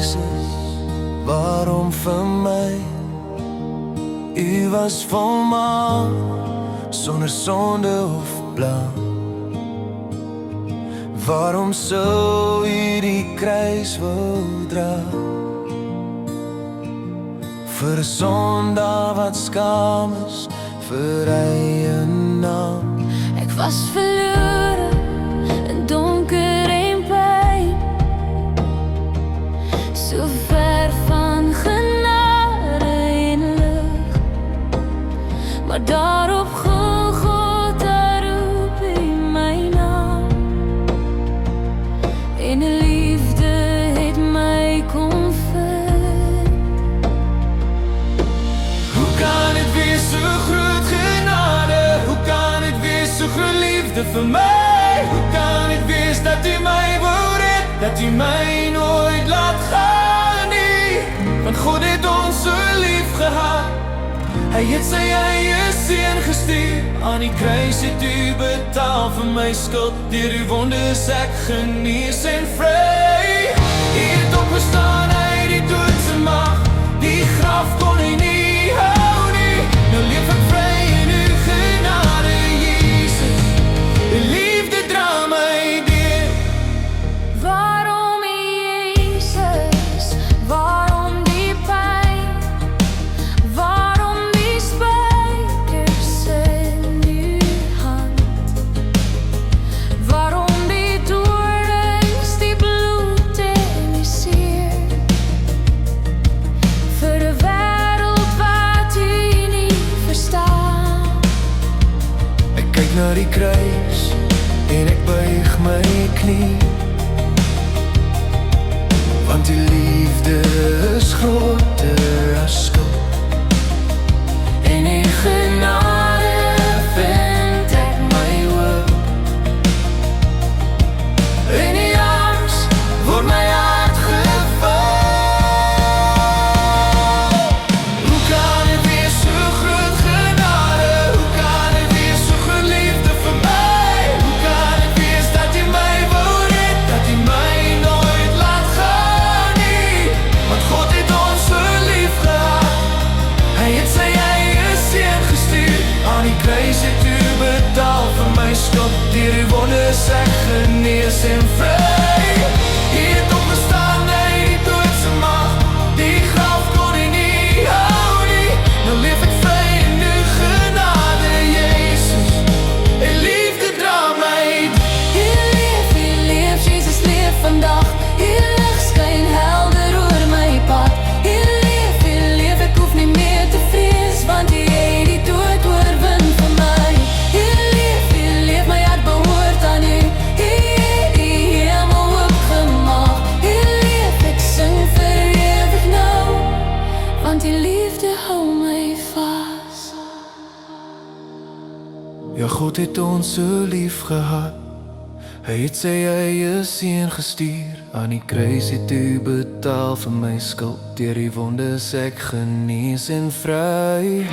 Jesus, waarom vir my? U was volmaak, sonder sonde of blank. Waarom sou u die kruis wou dra? Vir 'n sondaar wat skaam is vir eie naam. Ek was verlore in donker en pyn, so ver van genade en lig. Maar daar op Golgotha roep U my naam, en 'n liefde het my kom vind. Hoe kan dit wees so groot genade? Hoe kan dit wees so groot liefde vir my? Hoe kan dit wees dat U my wou red, dat U my nooit laat gaan nie? Want God het ons so lief gehad, Hy het sy eie seun gestuur. Aan die kruis het U betaal vir my skuld, deur U wondes ek genees en vry. U het opgestaan uit die dood se mag, die graf kon Hy nie hou nie. Nou leef ek vry in U genade, Jesus. U liefde dra my deur. Waarom Jesus? Waarom die pyn? Waarom die spykers in U hand? Waarom die doorns, die bloed en die seer? Vir 'n wêreld wat U nie verstaan. Ek kyk na die kruis en ek buig my knie, want U liefde is groter as skuld. En U genade vind ek my hoop. In U arms word my hart gevul. Hoe kan dit wees so groot genade? Hoe kan dit wees so groot liefde vir my? Hoe kan dit wees dat U my wou red, dat U my nooit laat gaan nie? Want God het ons so lief gehad, Hy het sy eie seun gestuur. Aan die kruis het U betaal vir my skuld, deur U wondes ek genees en vry. U het opgestaan uit die dood se mag, die graf kon Hy nie hou nie. Nou leef ek vry in U genade, Jesus. U liefde dra my deur. U leef, Jesus leef vandag. U lig skyn helder oor my pad. U leef, ek hoef nie meer te vrees, want U het die dood oorwin vir my. U leef, my hart behoort aan U. U het die hemel oopgemaak. U leef, ek sing vir ewig nou, want U liefde hou my vas. Ja, God het ons so lief gehad, Hy het sy eie seun gestuur. Aan die kruis het U betaal vir my skuld, deur U wondes ek genees en vry.